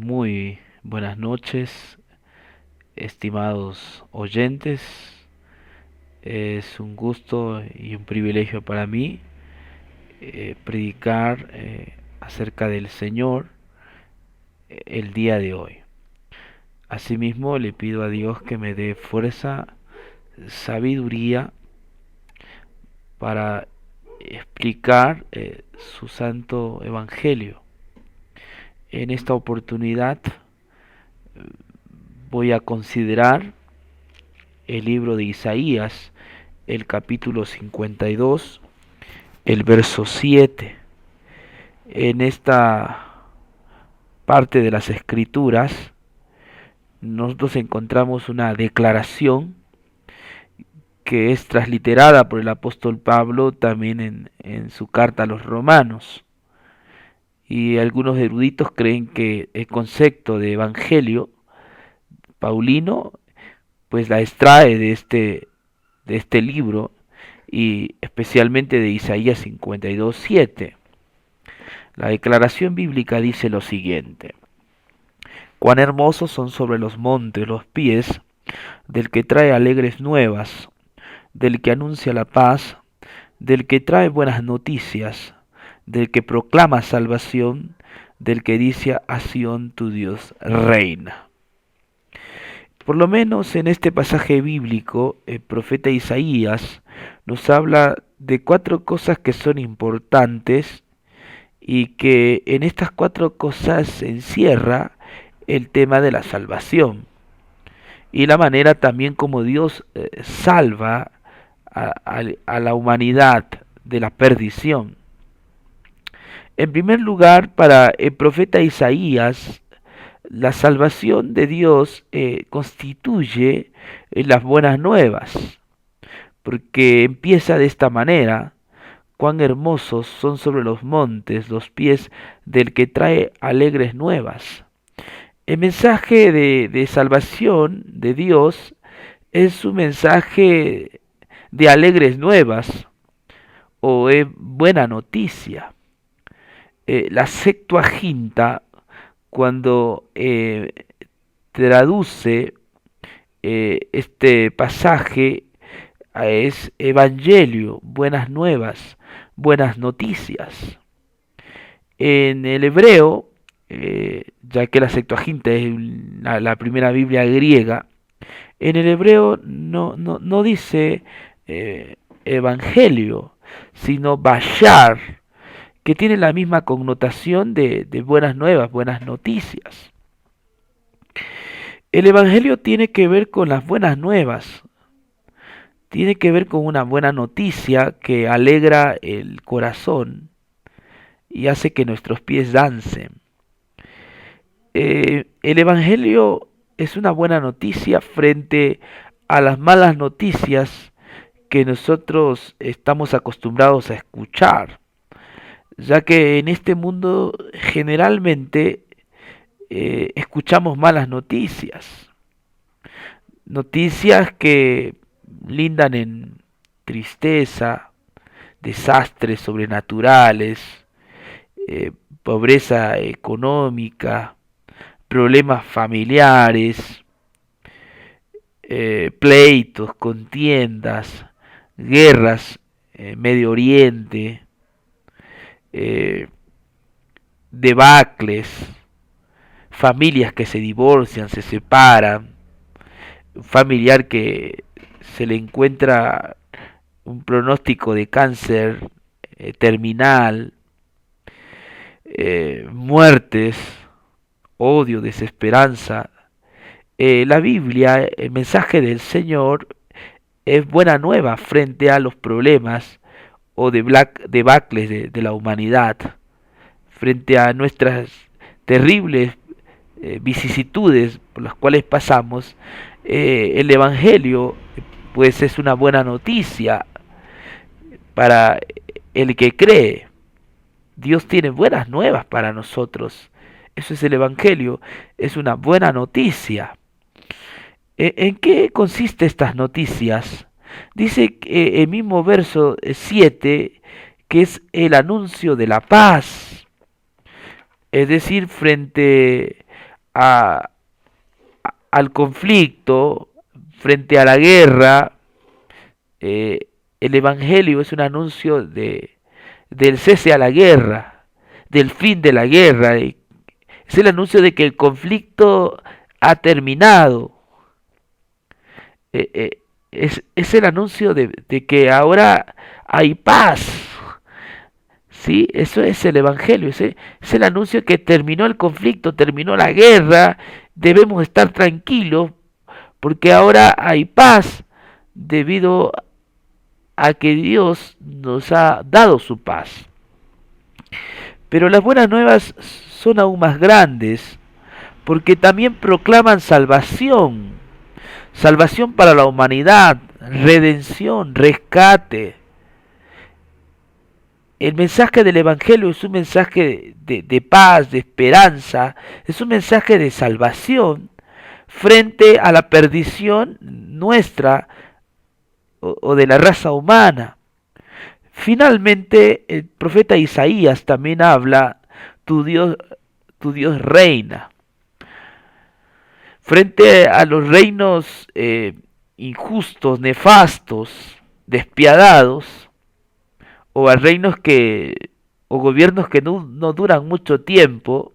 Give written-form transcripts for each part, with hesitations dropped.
Muy buenas noches, estimados oyentes. Es un gusto y un privilegio para mí predicar acerca del Señor el día de hoy. Asimismo, le pido a Dios que me dé fuerza, sabiduría para explicar su santo evangelio. En esta oportunidad voy a considerar el libro de Isaías, el capítulo 52, el verso 7. En esta parte de las escrituras nosotros encontramos una declaración que es transliterada por el apóstol Pablo también en su carta a los romanos. Y algunos eruditos creen que el concepto de evangelio paulino pues la extrae de este libro y especialmente de Isaías 52:7. La declaración bíblica dice lo siguiente: cuán hermosos son sobre los montes los pies del que trae alegres nuevas, del que anuncia la paz, del que trae buenas noticias, del que proclama salvación, del que dice a Sión tu Dios reina. Por lo menos en este pasaje bíblico, el profeta Isaías nos habla de cuatro cosas que son importantes y que en estas cuatro cosas se encierra el tema de la salvación y la manera también como Dios salva a la humanidad de la perdición. En primer lugar, para el profeta Isaías, la salvación de Dios constituye las buenas nuevas, porque empieza de esta manera: cuán hermosos son sobre los montes los pies del que trae alegres nuevas. El mensaje de salvación de Dios es un mensaje de alegres nuevas o es buena noticia. La Septuaginta, cuando traduce este pasaje, es evangelio, buenas nuevas, buenas noticias. En el hebreo, ya que la Septuaginta es la primera Biblia griega, en el hebreo no dice evangelio, sino bashar, que tiene la misma connotación de buenas nuevas, buenas noticias. El evangelio tiene que ver con las buenas nuevas, tiene que ver con una buena noticia que alegra el corazón y hace que nuestros pies dancen. El evangelio es una buena noticia frente a las malas noticias que nosotros estamos acostumbrados a escuchar, ya que en este mundo generalmente escuchamos malas noticias, noticias que lindan en tristeza, desastres sobrenaturales, pobreza económica, problemas familiares, pleitos, contiendas, guerras en Medio Oriente, eh, debacles, familias que se divorcian, se separan, un familiar que se le encuentra un pronóstico de cáncer terminal, muertes, odio, desesperanza. La Biblia, el mensaje del Señor, es buena nueva frente a los problemas o debacles de la humanidad, frente a nuestras terribles vicisitudes por las cuales pasamos. El Evangelio pues es una buena noticia para el que cree. Dios tiene buenas nuevas para nosotros. Eso es el Evangelio, es una buena noticia. ¿En qué consiste estas noticias? Dice el mismo verso 7 que es el anuncio de la paz. Es decir, frente a- al conflicto, frente a la guerra, eh, el Evangelio es un anuncio del cese a la guerra, del fin de la guerra. Es el anuncio de que el conflicto ha terminado. Es el anuncio de que ahora hay paz. ¿Sí? Eso es el Evangelio. Es el anuncio que terminó el conflicto, terminó la guerra. Debemos estar tranquilos porque ahora hay paz debido a que Dios nos ha dado su paz. Pero las buenas nuevas son aún más grandes porque también proclaman salvación, salvación para la humanidad, redención, rescate. El mensaje del Evangelio es un mensaje de paz, de esperanza, es un mensaje de salvación frente a la perdición nuestra o de la raza humana. Finalmente, el profeta Isaías también habla, tu Dios reina. Frente a los reinos injustos, nefastos, despiadados, o a reinos o gobiernos que no duran mucho tiempo,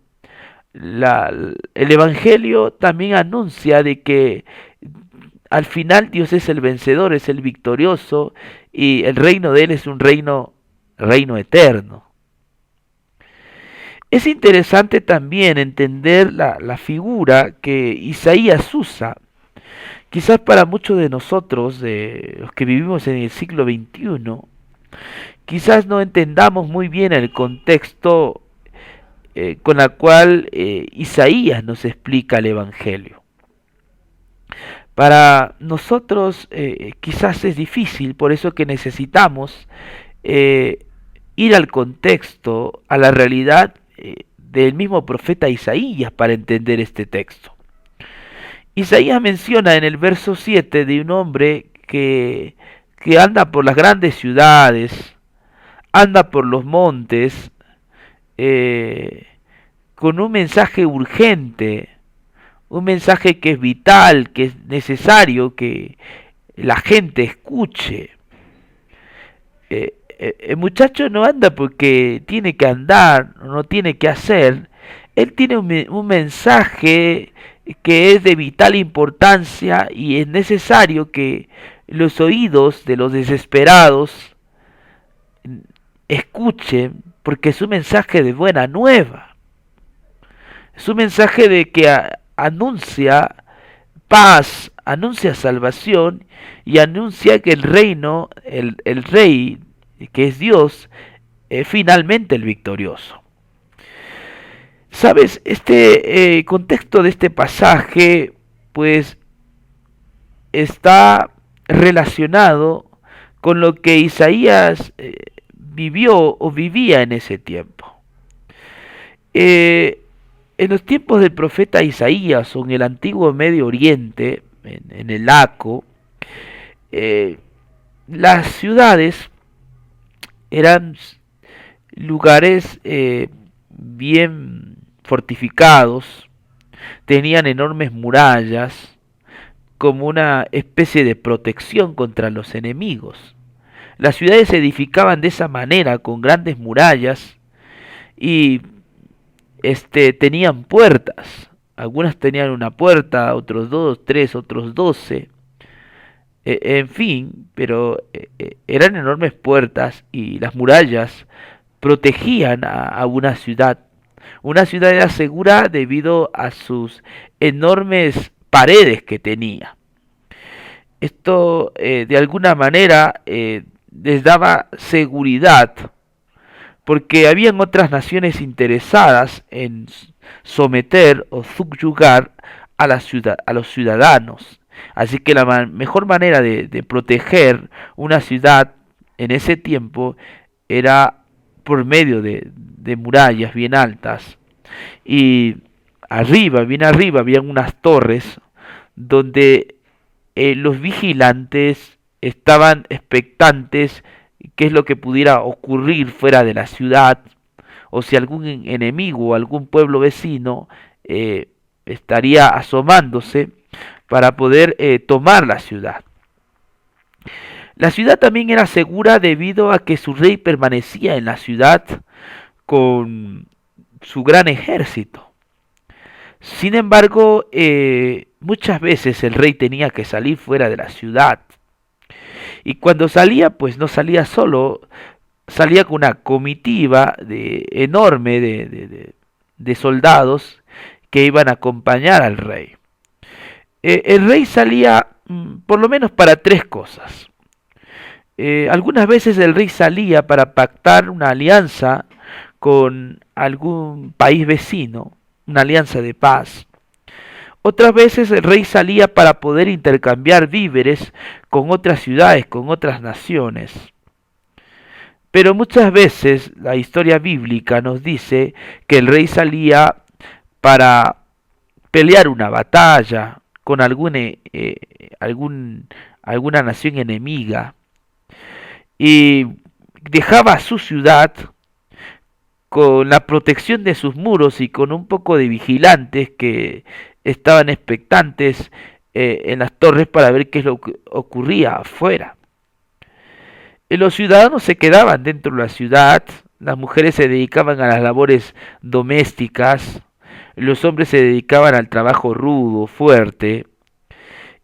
el Evangelio también anuncia de que al final Dios es el vencedor, es el victorioso, y el reino de Él es un reino eterno. Es interesante también entender la figura que Isaías usa. Quizás para muchos de nosotros, de los que vivimos en el siglo XXI, quizás no entendamos muy bien el contexto con el cual Isaías nos explica el Evangelio. Para nosotros quizás es difícil, por eso que necesitamos ir al contexto, a la realidad del mismo profeta Isaías para entender este texto. Isaías menciona en el verso 7 de un hombre que anda por las grandes ciudades, anda por los montes, con un mensaje urgente, un mensaje que es vital, que es necesario que la gente escuche. El muchacho no anda porque tiene que andar, no tiene que hacer. Él tiene un mensaje que es de vital importancia y es necesario que los oídos de los desesperados escuchen porque es un mensaje de buena nueva. Es un mensaje de que anuncia paz, anuncia salvación y anuncia que el reino, el rey, que es Dios, es finalmente el victorioso. Sabes, este contexto de este pasaje, pues, está relacionado con lo que Isaías vivió o vivía en ese tiempo. Eh, en los tiempos del profeta Isaías o en el antiguo Medio Oriente, en el Laco, eh, las ciudades eran lugares bien fortificados, tenían enormes murallas como una especie de protección contra los enemigos. Las ciudades se edificaban de esa manera, con grandes murallas, y tenían puertas. Algunas tenían una puerta, otros dos, tres, otros 12. En fin, pero eran enormes puertas y las murallas protegían a una ciudad. Una ciudad era segura debido a sus enormes paredes que tenía. Esto de alguna manera les daba seguridad porque habían otras naciones interesadas en someter o subyugar a los ciudadanos. Así que la mejor manera de proteger una ciudad en ese tiempo era por medio de murallas bien altas. Y arriba, bien arriba, habían unas torres donde los vigilantes estaban expectantes qué es lo que pudiera ocurrir fuera de la ciudad, o si algún enemigo o algún pueblo vecino estaría asomándose para poder tomar la ciudad. La ciudad también era segura debido a que su rey permanecía en la ciudad con su gran ejército. Sin embargo, muchas veces el rey tenía que salir fuera de la ciudad. Y cuando salía, pues no salía solo, salía con una comitiva enorme de soldados que iban a acompañar al rey. El rey salía por lo menos para tres cosas. Algunas veces el rey salía para pactar una alianza con algún país vecino, una alianza de paz. Otras veces el rey salía para poder intercambiar víveres con otras ciudades, con otras naciones. Pero muchas veces la historia bíblica nos dice que el rey salía para pelear una batalla con alguna nación enemiga y dejaba su ciudad con la protección de sus muros y con un poco de vigilantes que estaban expectantes en las torres para ver qué es lo que ocurría afuera. Los ciudadanos se quedaban dentro de la ciudad, las mujeres se dedicaban a las labores domésticas, los hombres se dedicaban al trabajo rudo, fuerte,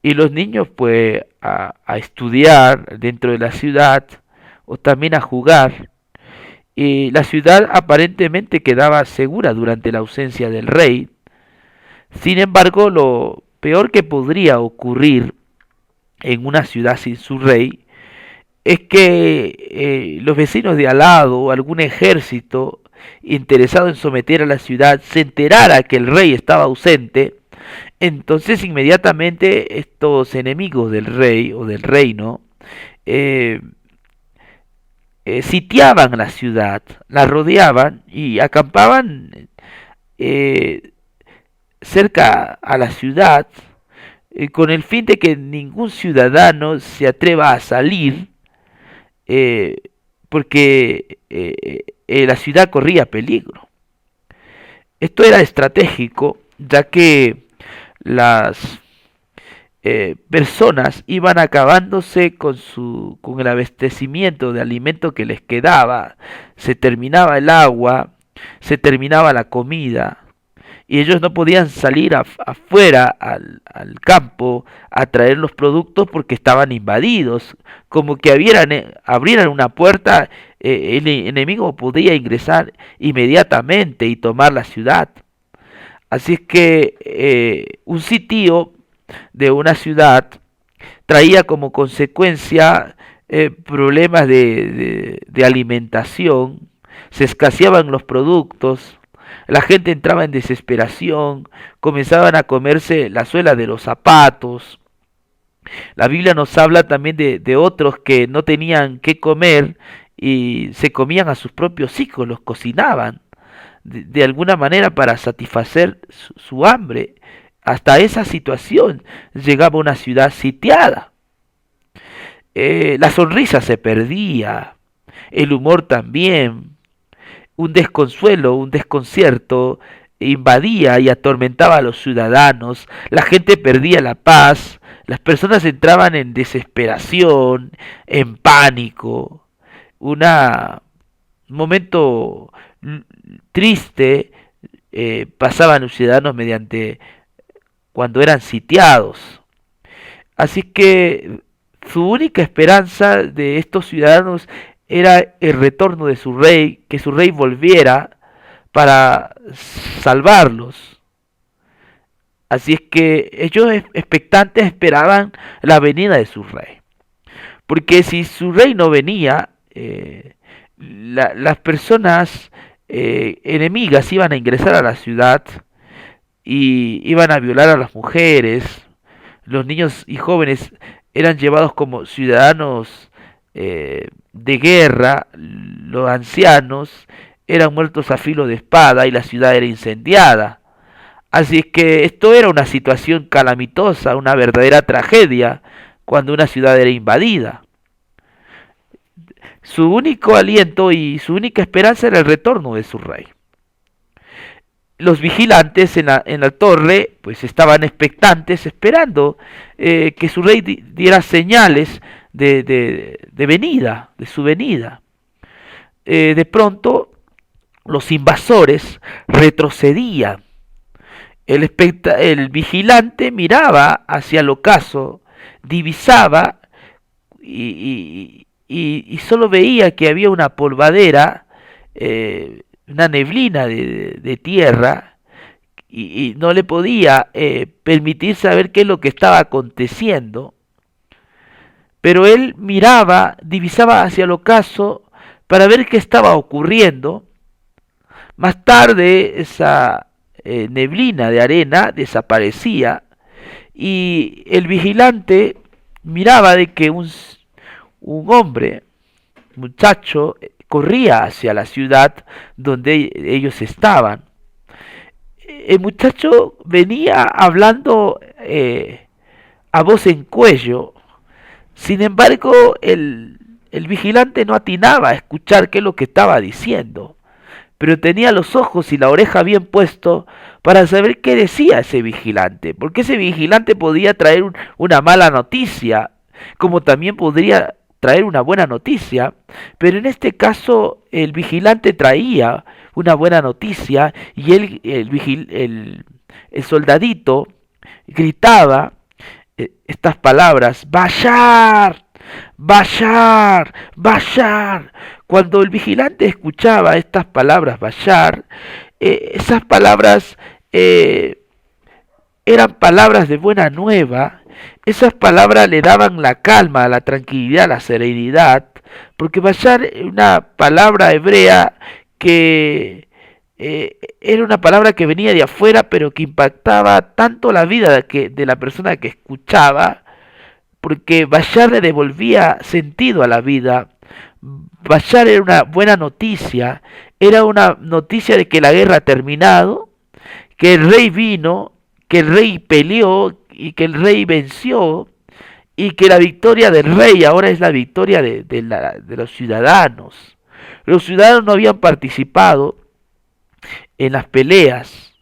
y los niños pues a estudiar dentro de la ciudad o también a jugar. Y la ciudad aparentemente quedaba segura durante la ausencia del rey. Sin embargo, lo peor que podría ocurrir en una ciudad sin su rey es que los vecinos de al lado o algún ejército interesado en someter a la ciudad se enterara que el rey estaba ausente. Entonces inmediatamente estos enemigos del rey o del reino eh, sitiaban la ciudad, la rodeaban y acampaban eh, cerca a la ciudad con el fin de que ningún ciudadano se atreva a salir eh, porque la ciudad corría peligro. Esto era estratégico, ya que las personas iban acabándose con el abastecimiento de alimento que les quedaba, se terminaba el agua, se terminaba la comida, y ellos no podían salir afuera al campo a traer los productos porque estaban invadidos, como que abrieran una puerta, el enemigo podía ingresar inmediatamente y tomar la ciudad. Así es que un sitio de una ciudad traía como consecuencia problemas de alimentación, se escaseaban los productos, la gente entraba en desesperación, comenzaban a comerse la suela de los zapatos. La Biblia nos habla también de otros que no tenían qué comer y se comían a sus propios hijos, los cocinaban de alguna manera para satisfacer su hambre. Hasta esa situación llegaba una ciudad sitiada. La sonrisa se perdía, el humor también, un desconsuelo, un desconcierto invadía y atormentaba a los ciudadanos, la gente perdía la paz, las personas entraban en desesperación, en pánico, un momento triste pasaban los ciudadanos mediante cuando eran sitiados. Así que su única esperanza de estos ciudadanos era el retorno de su rey, que su rey volviera para salvarlos. Así es que ellos expectantes esperaban la venida de su rey. Porque si su rey no venía, las personas enemigas iban a ingresar a la ciudad y iban a violar a las mujeres, los niños y jóvenes eran llevados como ciudadanos de guerra, los ancianos eran muertos a filo de espada y la ciudad era incendiada. Así es que esto era una situación calamitosa, una verdadera tragedia cuando una ciudad era invadida. Su único aliento y su única esperanza era el retorno de su rey. los vigilantes en la torre pues estaban expectantes, esperando que su rey diera señales de venida, de su venida. De pronto los invasores retrocedían. El vigilante miraba hacia el ocaso, divisaba y solo veía que había una polvadera, una neblina de tierra, y no le podía permitir saber qué es lo que estaba aconteciendo. Pero él miraba, divisaba hacia el ocaso para ver qué estaba ocurriendo. Más tarde esa neblina de arena desaparecía y el vigilante miraba de que un hombre, muchacho, corría hacia la ciudad donde ellos estaban. El muchacho venía hablando a voz en cuello. Sin embargo, el vigilante no atinaba a escuchar qué es lo que estaba diciendo, pero tenía los ojos y la oreja bien puestos para saber qué decía ese vigilante, porque ese vigilante podía traer una mala noticia, como también podría traer una buena noticia, pero en este caso el vigilante traía una buena noticia y el soldadito gritaba estas palabras: Bashar, Bashar, Bashar. Cuando el vigilante escuchaba estas palabras, Bashar, esas palabras eran palabras de buena nueva. Esas palabras le daban la calma, la tranquilidad, la serenidad, porque Bashar es una palabra hebrea que era una palabra que venía de afuera, pero que impactaba tanto la vida de la persona que escuchaba, porque Bashar le devolvía sentido a la vida. Bashar era una buena noticia, era una noticia de que la guerra ha terminado, que el rey vino, que el rey peleó y que el rey venció, y que la victoria del rey ahora es la victoria de los ciudadanos. Los ciudadanos no habían participado en las peleas.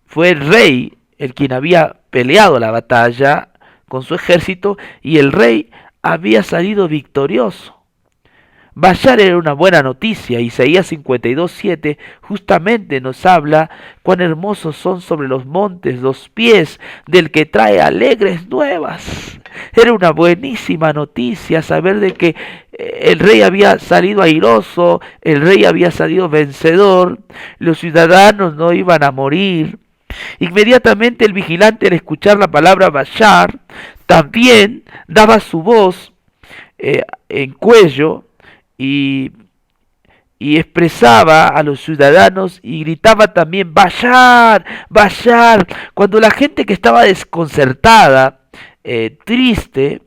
Fue el rey el quien había peleado la batalla con su ejército y el rey había salido victorioso. Bashar era una buena noticia. Isaías 52:7 justamente nos habla cuán hermosos son sobre los montes los pies del que trae alegres nuevas. Era una buenísima noticia saber de que el rey había salido airoso, el rey había salido vencedor, los ciudadanos no iban a morir. Inmediatamente el vigilante, al escuchar la palabra Bashar, también daba su voz en cuello y expresaba a los ciudadanos y gritaba también Bashar, Bashar. Cuando la gente que estaba desconcertada, triste,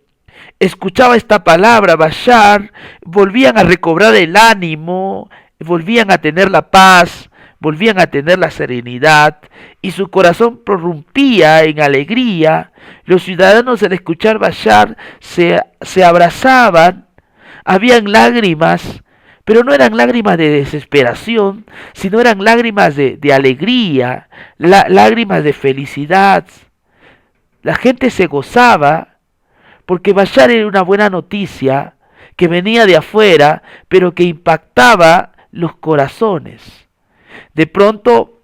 escuchaba esta palabra Bashar, volvían a recobrar el ánimo, volvían a tener la paz, volvían a tener la serenidad y su corazón prorrumpía en alegría. Los ciudadanos al escuchar Bashar se abrazaban, habían lágrimas, pero no eran lágrimas de desesperación, sino eran lágrimas de alegría, lágrimas de felicidad. La gente se gozaba porque Bashar era una buena noticia que venía de afuera, pero que impactaba los corazones. De pronto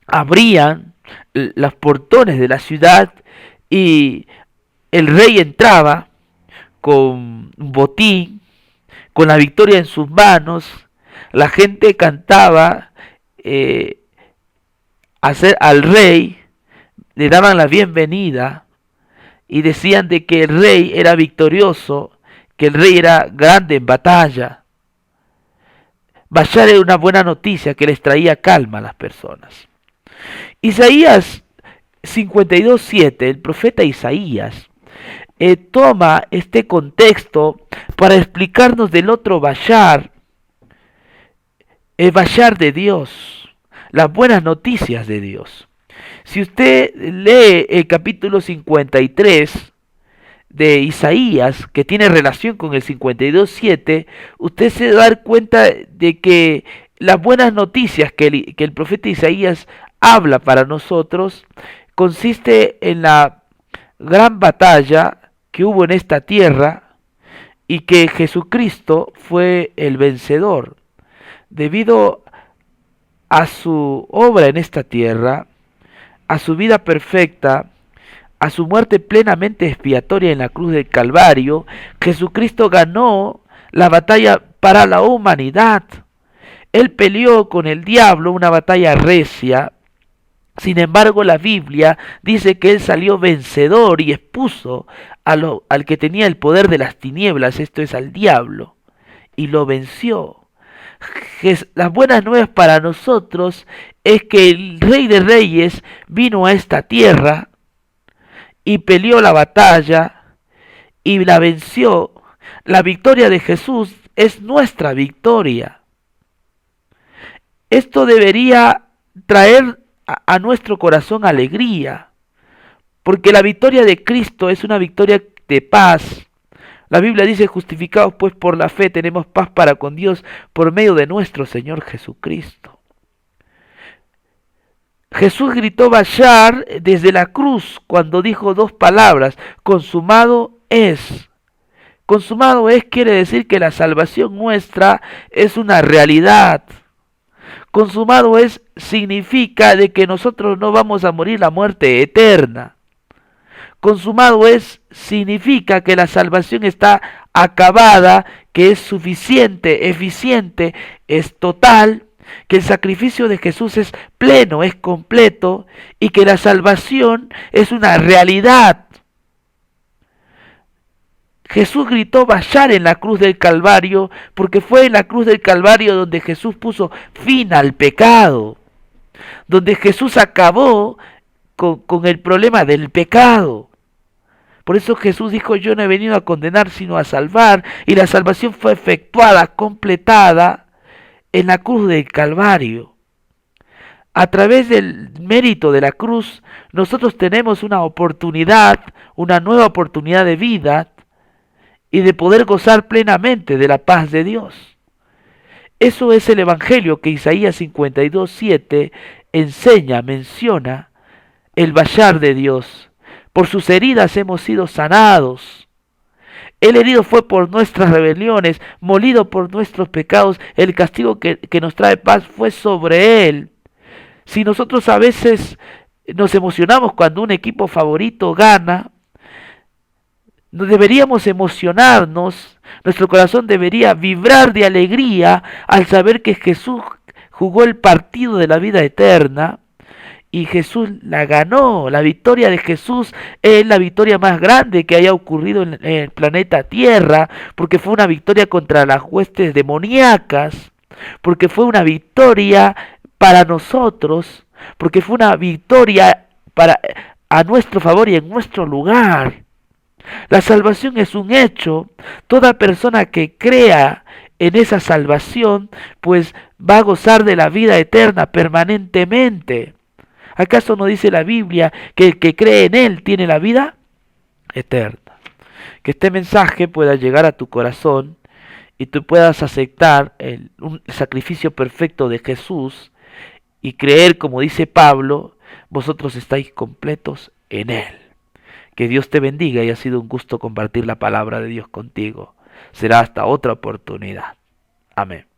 abrían los portones de la ciudad y el rey entraba con un botín, con la victoria en sus manos. La gente cantaba al rey, le daban la bienvenida y decían de que el rey era victorioso, que el rey era grande en batalla. Bashar era una buena noticia que les traía calma a las personas. Isaías 52:7, el profeta Isaías, toma este contexto para explicarnos del otro Bashar, el Bashar de Dios, las buenas noticias de Dios. Si usted lee el capítulo 53 de Isaías, que tiene relación con el 52:7, usted se va a dar cuenta de que las buenas noticias que el profeta Isaías habla para nosotros consiste en la gran batalla que hubo en esta tierra y que Jesucristo fue el vencedor. Debido a su obra en esta tierra, a su vida perfecta, a su muerte plenamente expiatoria en la cruz del Calvario, Jesucristo ganó la batalla para la humanidad. Él peleó con el diablo una batalla recia. Sin embargo, la Biblia dice que él salió vencedor y expuso al que tenía el poder de las tinieblas, esto es al diablo, y lo venció. Las buenas nuevas para nosotros es que el Rey de Reyes vino a esta tierra y peleó la batalla y la venció. La victoria de Jesús es nuestra victoria. Esto debería traer a nuestro corazón alegría, porque la victoria de Cristo es una victoria de paz. La Biblia dice, justificados pues por la fe tenemos paz para con Dios por medio de nuestro Señor Jesucristo. Jesús gritó Bayar desde la cruz cuando dijo dos palabras, consumado es. Consumado es quiere decir que la salvación nuestra es una realidad. Consumado es significa de que nosotros no vamos a morir la muerte eterna. Consumado es significa que la salvación está acabada, que es suficiente, eficiente, es total, que el sacrificio de Jesús es pleno, es completo y que la salvación es una realidad. Jesús gritó Bayar en la cruz del Calvario porque fue en la cruz del Calvario donde Jesús puso fin al pecado, donde Jesús acabó con el problema del pecado. Por eso Jesús dijo, yo no he venido a condenar sino a salvar, y la salvación fue efectuada, completada en la cruz del Calvario. A través del mérito de la cruz, nosotros tenemos una oportunidad, una nueva oportunidad de vida y de poder gozar plenamente de la paz de Dios. Eso es el Evangelio que Isaías 52:7 enseña, menciona el Bayar de Dios. Por sus heridas hemos sido sanados. El herido fue por nuestras rebeliones, molido por nuestros pecados. El castigo que nos trae paz fue sobre él. Si nosotros a veces nos emocionamos cuando un equipo favorito gana, no deberíamos emocionarnos, nuestro corazón debería vibrar de alegría al saber que Jesús jugó el partido de la vida eterna y Jesús la ganó. La victoria de Jesús es la victoria más grande que haya ocurrido en el planeta Tierra, porque fue una victoria contra las huestes demoníacas, porque fue una victoria para nosotros, porque fue una victoria para a nuestro favor y en nuestro lugar. La salvación es un hecho. Toda persona que crea en esa salvación, pues va a gozar de la vida eterna permanentemente. ¿Acaso no dice la Biblia que el que cree en Él tiene la vida eterna? Que este mensaje pueda llegar a tu corazón y tú puedas aceptar el sacrificio perfecto de Jesús y creer, como dice Pablo, vosotros estáis completos en Él. Que Dios te bendiga y ha sido un gusto compartir la palabra de Dios contigo. Será hasta otra oportunidad. Amén.